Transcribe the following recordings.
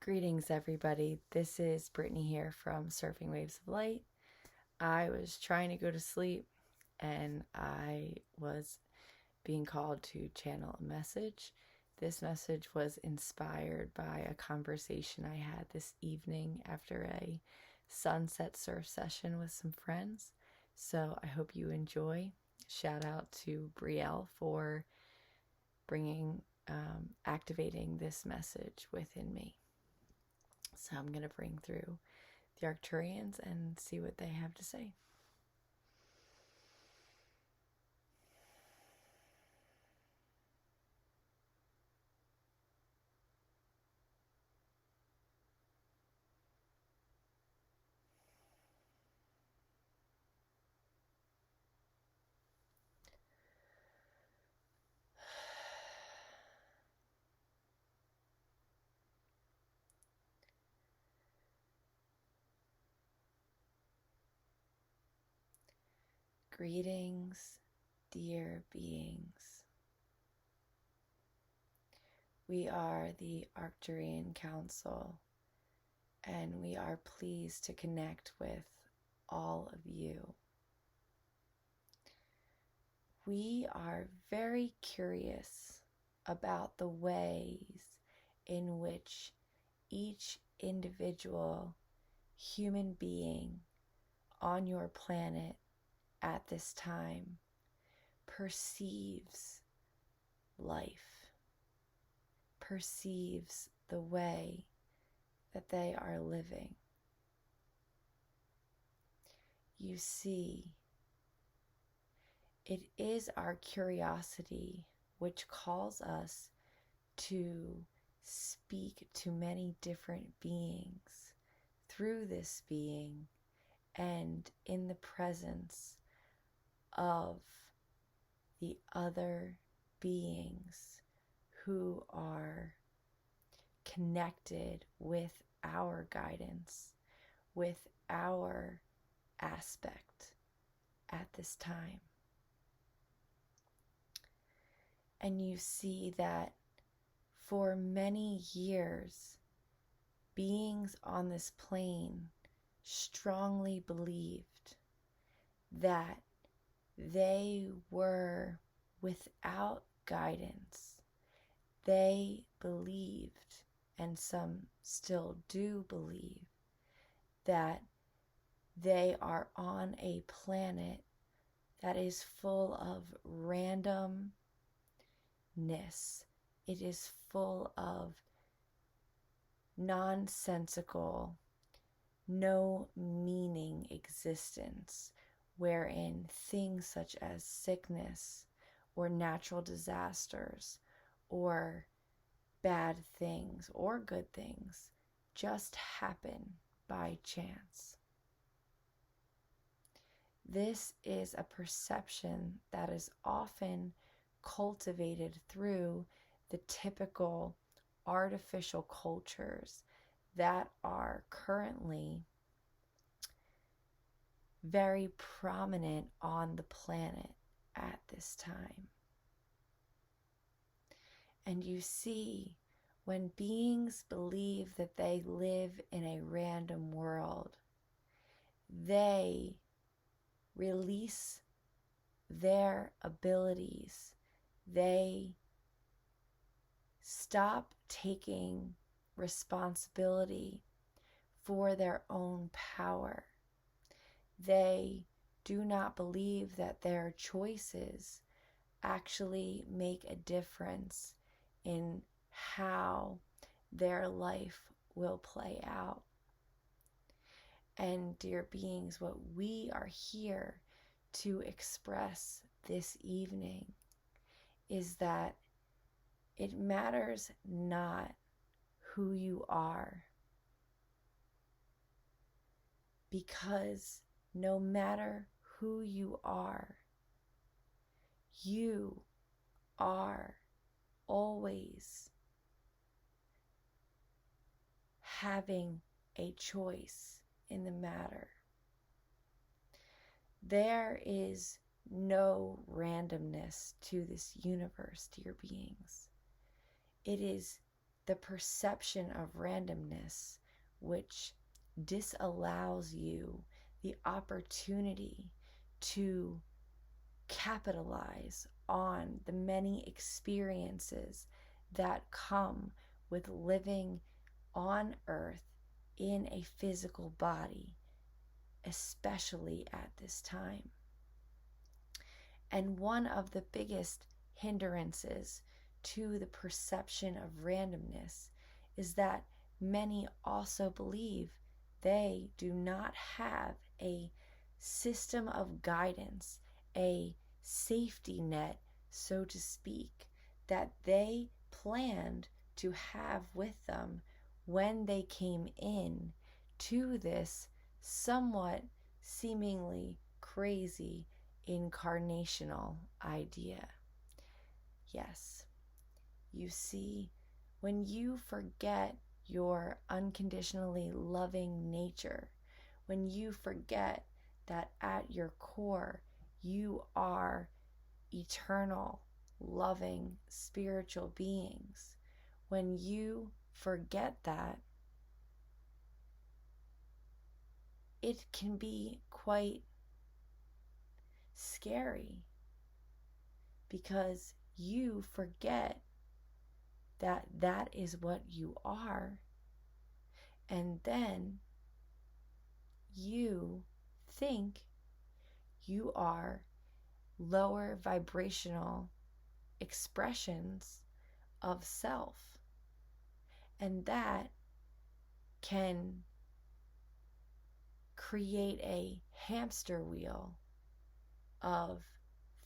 Greetings, everybody. This is Brittany here from Surfing Waves of Light. I was trying to go to sleep and I was being called to channel a message. This message was inspired by a conversation I had this evening after a sunset surf session with some friends. So I hope you enjoy. Shout out to Brielle for activating this message within me. So I'm going to bring through the Arcturians and see what they have to say. Greetings, dear beings. We are the Arcturian Council, and we are pleased to connect with all of you. We are very curious about the ways in which each individual human being on your planet at this time perceives life, perceives the way that they are living. You see, it is our curiosity which calls us to speak to many different beings through this being and in the presence of the other beings who are connected with our guidance, with our aspect at this time. And you see that for many years, beings on this plane strongly believed that they were without guidance. They believed, and some still do believe, that they are on a planet that is full of randomness. It is full of nonsensical, no meaning existence, wherein things such as sickness or natural disasters or bad things or good things just happen by chance. This is a perception that is often cultivated through the typical artificial cultures that are currently very prominent on the planet at this time. And you see, when beings believe that they live in a random world, they release their abilities. They stop taking responsibility for their own power. They do not believe that their choices actually make a difference in how their life will play out. And dear beings, what we are here to express this evening is that it matters not who you are, because no matter who you are always having a choice in the matter. There is no randomness to this universe, dear beings. It is the perception of randomness, which disallows you the opportunity to capitalize on the many experiences that come with living on earth in a physical body, especially at this time. And one of the biggest hindrances to the perception of randomness is that many also believe they do not have a system of guidance, a safety net, so to speak, that they planned to have with them when they came in to this somewhat seemingly crazy incarnational idea. Yes, you see, when you forget your unconditionally loving nature, when you forget that at your core you are eternal, loving, spiritual beings, when you forget that, it can be quite scary because you forget that that is what you are, and then you think you are lower vibrational expressions of self, and that can create a hamster wheel of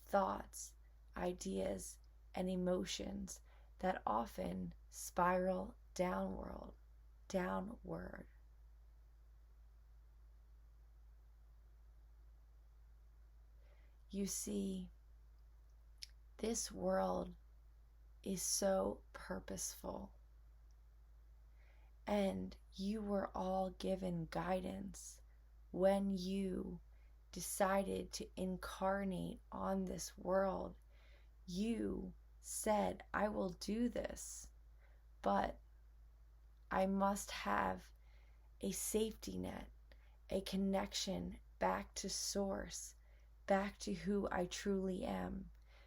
thoughts, ideas, and emotions that often spiral downward. You see, this world is so purposeful, and you were all given guidance when you decided to incarnate on this world. You said, I will do this, but I must have a safety net, a connection back to source, back to who I truly am,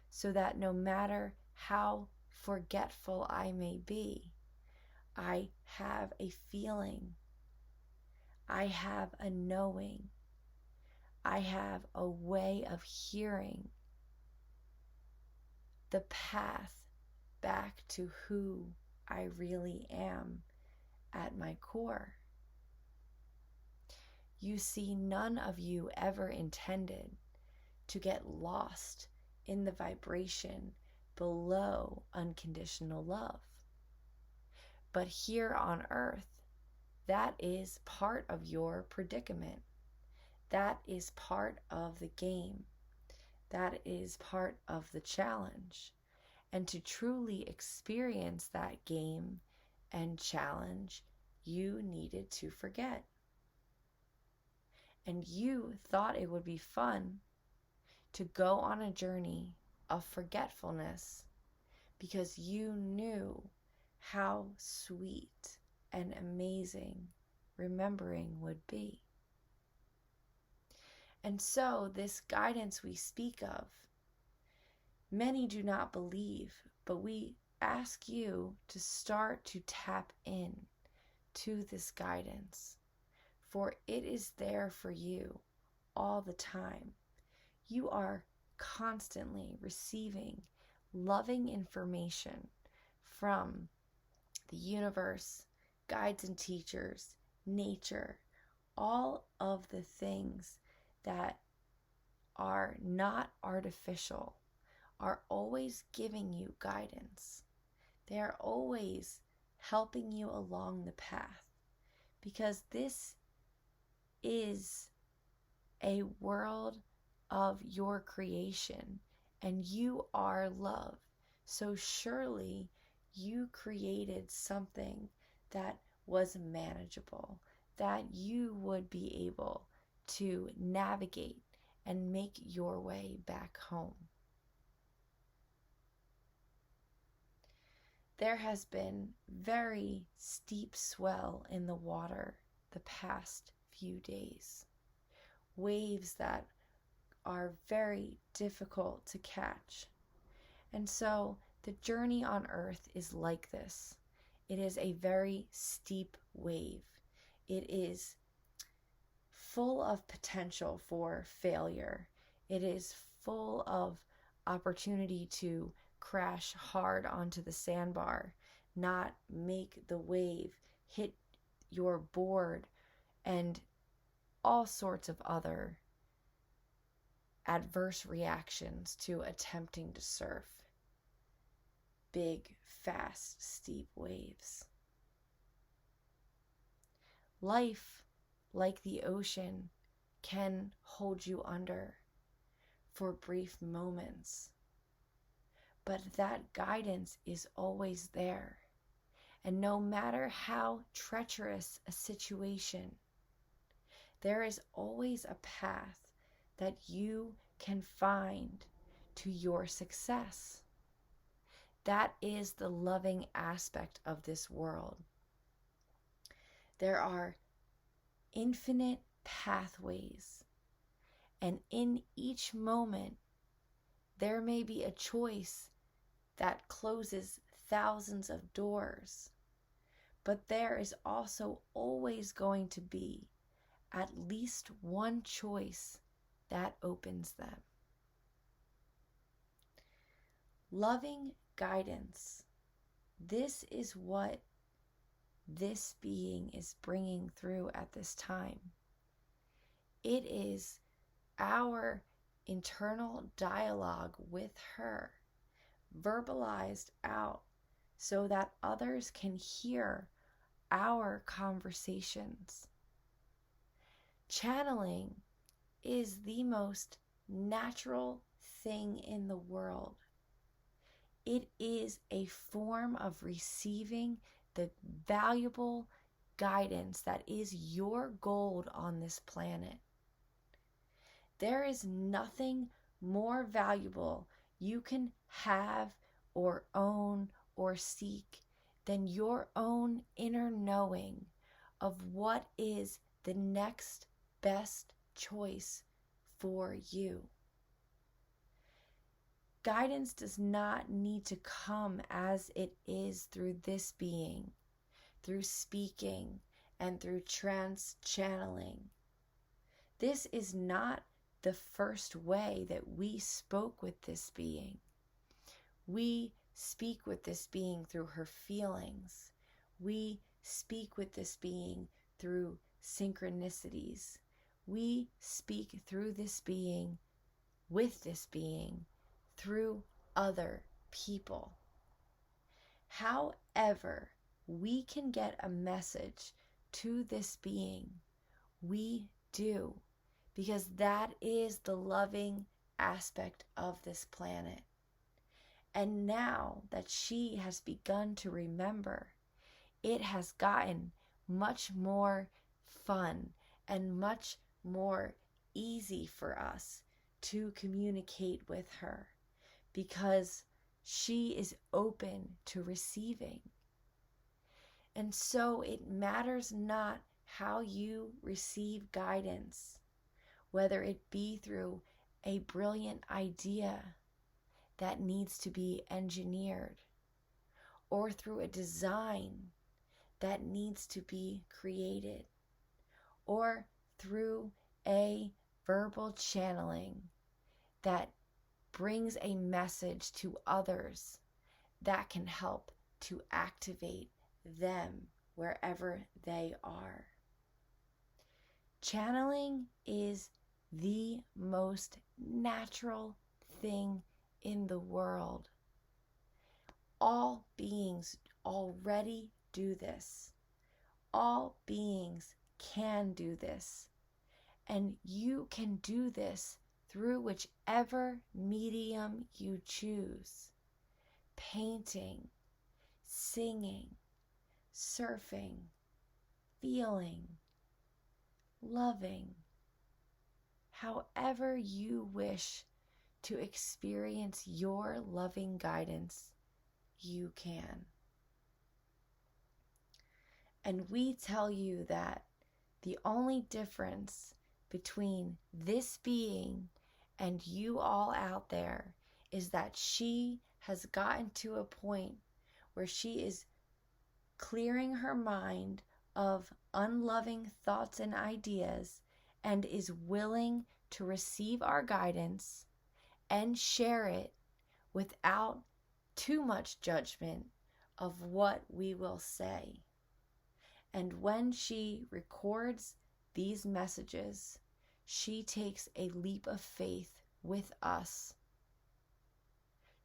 so that no matter how forgetful I may be, I have a feeling, I have a knowing, I have a way of hearing the path back to who I really am at my core. You see, none of you ever intended to get lost in the vibration below unconditional love. But here on earth, that is part of your predicament. That is part of the game. That is part of the challenge. And to truly experience that game and challenge, you needed to forget. And you thought it would be fun to go on a journey of forgetfulness because you knew how sweet and amazing remembering would be. And so this guidance we speak of, many do not believe, but we ask you to start to tap in to this guidance, for it is there for you all the time. You are constantly receiving loving information from the universe, guides and teachers, nature, all of the things that are not artificial are always giving you guidance. They are always helping you along the path, because this is a world of your creation and you are love. So surely you created something that was manageable, that you would be able to navigate and make your way back home. there has been very steep swell in the water the past few days. Waves that are very difficult to catch. And so the journey on Earth is like this. It is a very steep wave. It is full of potential for failure. It is full of opportunity to crash hard onto the sandbar, not make the wave hit your board, and all sorts of other adverse reactions to attempting to surf big, fast, steep waves. Life, like the ocean, can hold you under for brief moments, but that guidance is always there. And no matter how treacherous a situation, there is always a path that you can find to your success. That is the loving aspect of this world. There are infinite pathways, and in each moment, there may be a choice that closes thousands of doors, but there is also always going to be at least one choice that opens them. Loving guidance. This is what this being is bringing through at this time. It is our internal dialogue with her, verbalized out so that others can hear our conversations. Channeling is the most natural thing in the world. It is a form of receiving the valuable guidance that is your gold on this planet. There is nothing more valuable you can have or own or seek than your own inner knowing of what is the next best choice for you. Guidance does not need to come as it is through this being, through speaking and through trance channeling. This is not the first way that we spoke with this being. We speak with this being through her feelings. We speak with this being through synchronicities. We speak through this being, with this being, through other people. However, we can get a message to this being, we do, because that is the loving aspect of this planet. And now that she has begun to remember, it has gotten much more fun and much more easy for us to communicate with her, because she is open to receiving. And so it matters not how you receive guidance, whether it be through a brilliant idea that needs to be engineered, or through a design that needs to be created, or through a verbal channeling that brings a message to others that can help to activate them wherever they are. Channeling is the most natural thing in the world. All beings already do this. All beings can do this. And you can do this through whichever medium you choose. Painting, singing, surfing, feeling, loving. However you wish to experience your loving guidance, you can. And we tell you that the only difference between this being and you all out there is that she has gotten to a point where she is clearing her mind of unloving thoughts and ideas and is willing to receive our guidance and share it without too much judgment of what we will say. And when she records these messages, she takes a leap of faith with us,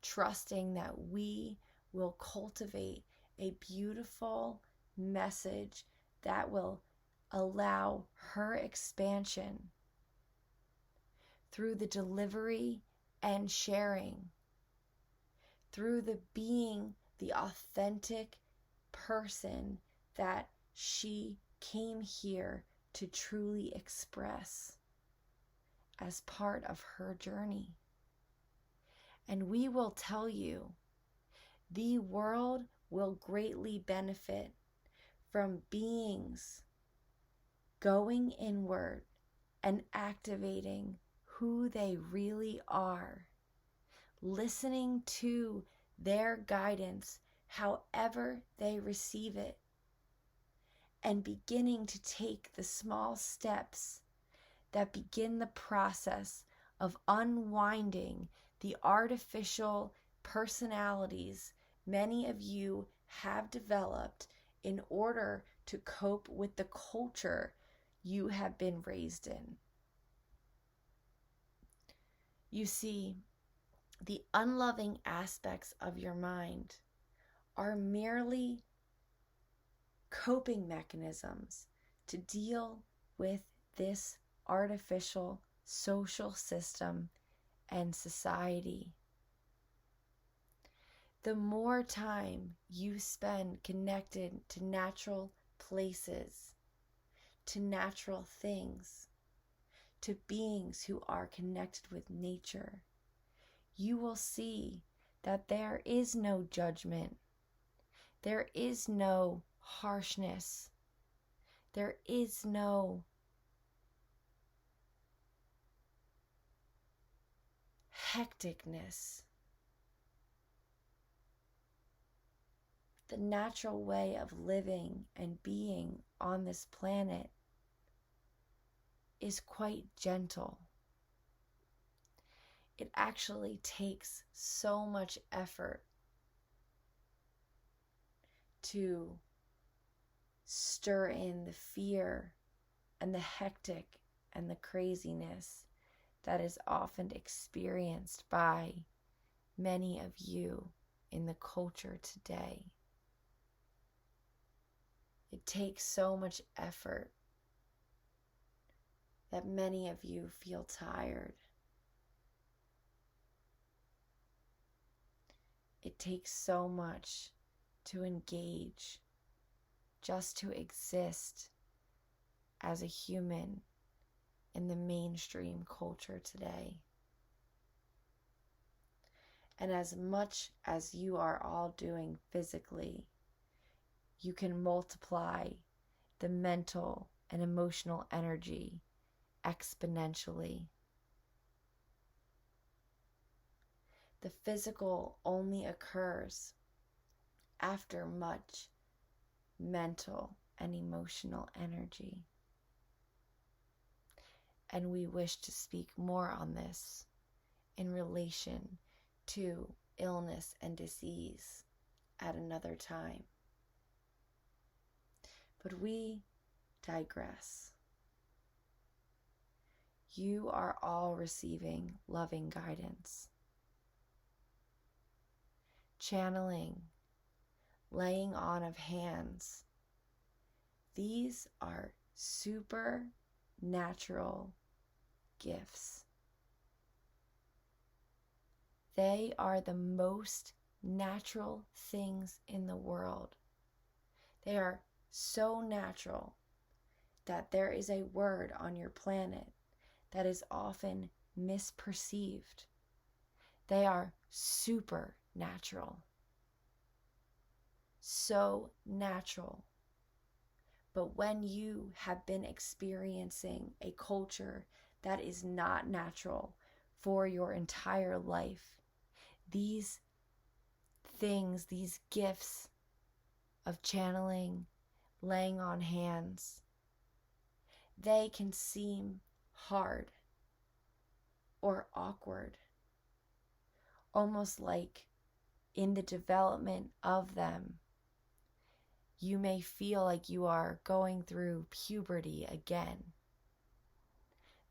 trusting that we will cultivate a beautiful message that will allow her expansion through the delivery and sharing, through the being the authentic person that she came here to truly express as part of her journey. And we will tell you, the world will greatly benefit from beings going inward and activating who they really are, listening to their guidance however they receive it, and beginning to take the small steps that begin the process of unwinding the artificial personalities many of you have developed in order to cope with the culture you have been raised in. You see, the unloving aspects of your mind are merely coping mechanisms to deal with this artificial social system and society. The more time you spend connected to natural places, to natural things, to beings who are connected with nature, you will see that there is no judgment, there is no harshness, there is no hecticness. The natural way of living and being on this planet is quite gentle. It actually takes so much effort to stir in the fear and the hectic and the craziness that is often experienced by many of you in the culture today. It takes so much effort that many of you feel tired. It takes so much to engage, just to exist as a human in the mainstream culture today. And as much as you are all doing physically, you can multiply the mental and emotional energy exponentially. The physical only occurs after much mental and emotional energy. And we wish to speak more on this in relation to illness and disease at another time. But we digress. You are all receiving loving guidance, channeling, laying on of hands. These are supernatural gifts. They are the most natural things in the world. They are so natural that there is a word on your planet that is often misperceived. They are supernatural. So natural But when you have been experiencing a culture that is not natural for your entire life, these things, these gifts of channeling, laying on hands, they can seem hard or awkward, almost like in the development of them, you may feel like you are going through puberty again.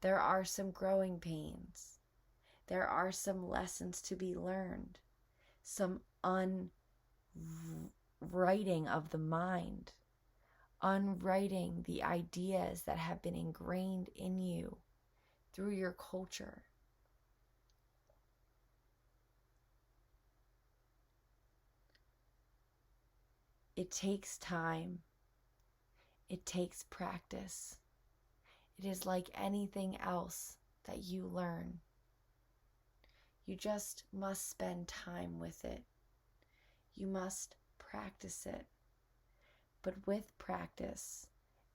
There are some growing pains. There are some lessons to be learned, some unwriting of the mind, unwriting the ideas that have been ingrained in you through your culture. It takes time. It takes practice. It is like anything else that you learn. You just must spend time with it. You must practice it. But with practice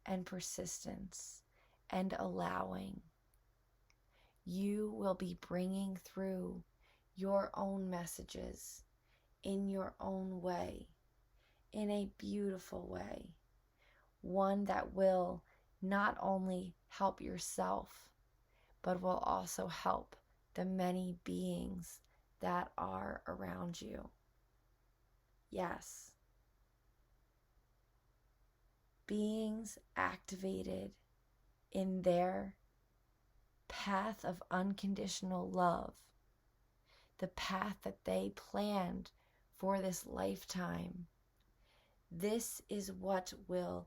and persistence and allowing, you will be bringing through your own messages in your own way, in a beautiful way, one that will not only help yourself, but will also help the many beings that are around you. Yes. Beings activated in their path of unconditional love, the path that they planned for this lifetime. This is what will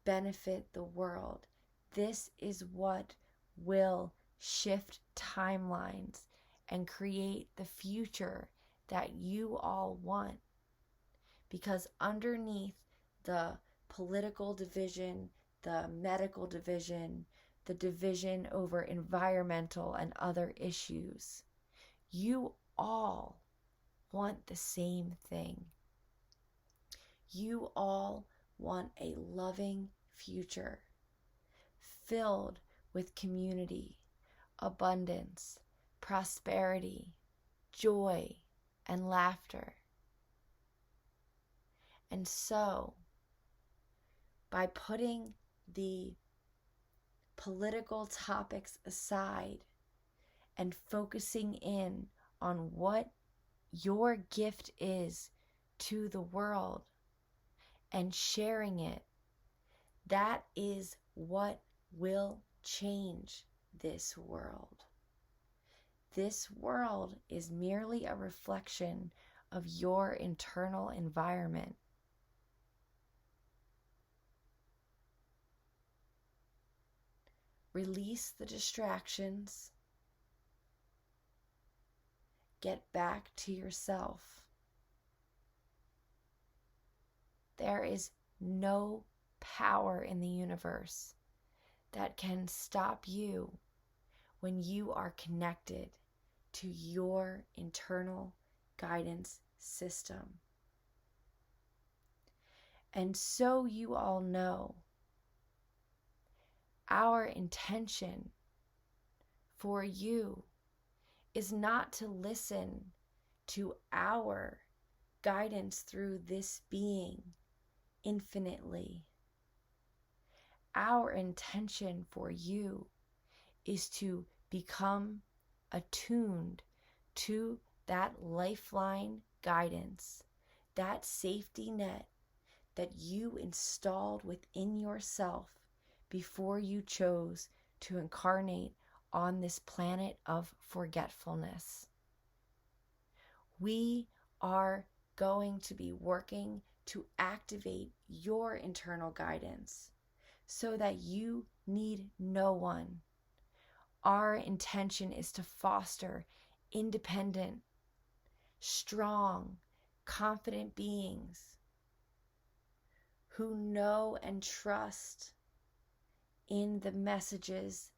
benefit the world. This is what will shift timelines and create the future that you all want. Because underneath the political division, the medical division, the division over environmental and other issues, you all want the same thing. You all want a loving future filled with community, abundance, prosperity, joy, and laughter. And so, by putting the political topics aside and focusing in on what your gift is to the world and sharing it, that is what will change this world. This world is merely a reflection of your internal environment. Release the distractions. Get back to yourself. There is no power in the universe that can stop you when you are connected to your internal guidance system. And so you all know, our intention for you is not to listen to our guidance through this being infinitely. Our intention for you is to become attuned to that lifeline guidance, that safety net that you installed within yourself before you chose to incarnate on this planet of forgetfulness. We are going to be working to activate your internal guidance so that you need no one. Our intention is to foster independent, strong, confident beings who know and trust in the messages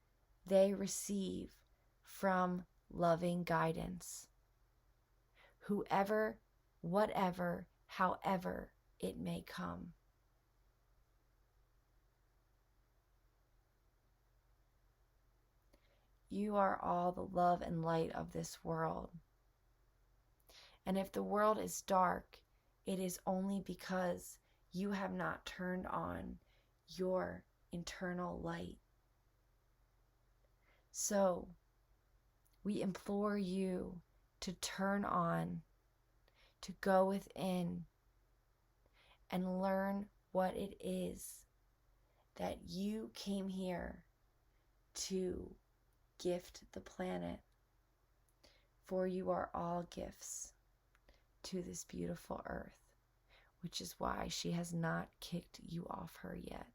they receive from loving guidance. Whoever, whatever, however it may come. You are all the love and light of this world. And if the world is dark, it is only because you have not turned on your internal light. So, we implore you to turn on, to go within, and learn what it is that you came here to gift the planet. For you are all gifts to this beautiful earth, which is why she has not kicked you off her yet.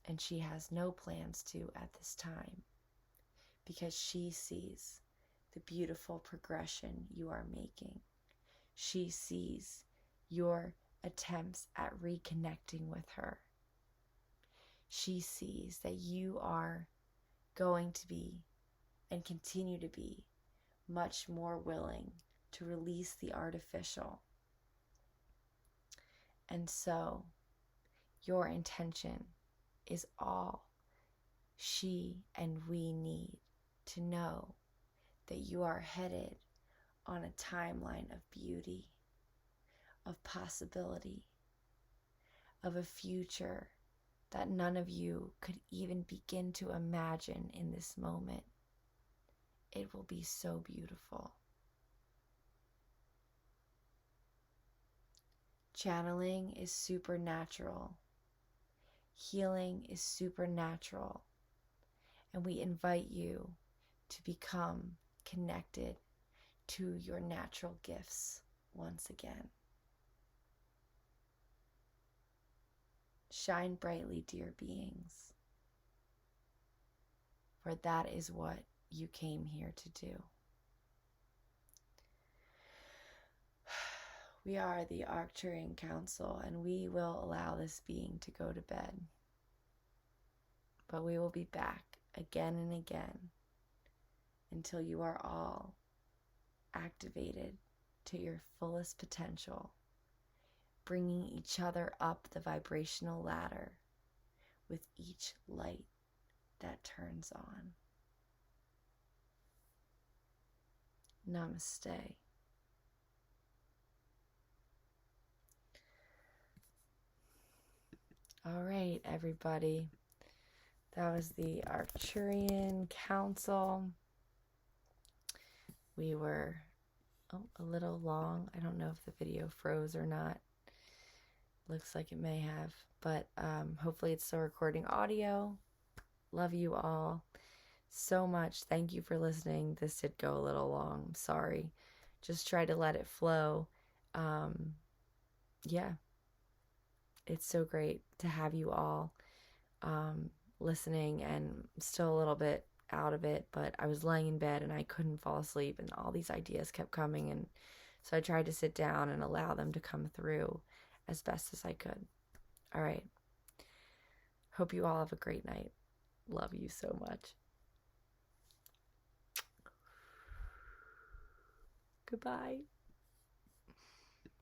And she has no plans to at this time, because she sees the beautiful progression you are making. She sees your attempts at reconnecting with her. She sees that you are going to be and continue to be much more willing to release the artificial. And so your intention is all she and we need to know that you are headed on a timeline of beauty, of possibility, of a future that none of you could even begin to imagine in this moment. It will be so beautiful. Channeling is supernatural. Healing is supernatural. And we invite you to become connected to your natural gifts once again. Shine brightly, dear beings, for that is what you came here to do. We are the Arcturian Council, and we will allow this being to go to bed. But we will be back again and again until you are all activated to your fullest potential, bringing each other up the vibrational ladder with each light that turns on. Namaste. All right, everybody. That was the Arcturian Council. We were a little long. I don't know if the video froze or not. Looks like it may have, but hopefully it's still recording audio. Love you all so much. Thank you for listening. This did go a little long. I'm sorry. Just try to let it flow. Yeah. It's so great to have you all listening, and I'm still a little bit out of it, but I was laying in bed and I couldn't fall asleep, and all these ideas kept coming, and so I tried to sit down and allow them to come through as best as I could. All right. Hope you all have a great night. Love you so much. Goodbye.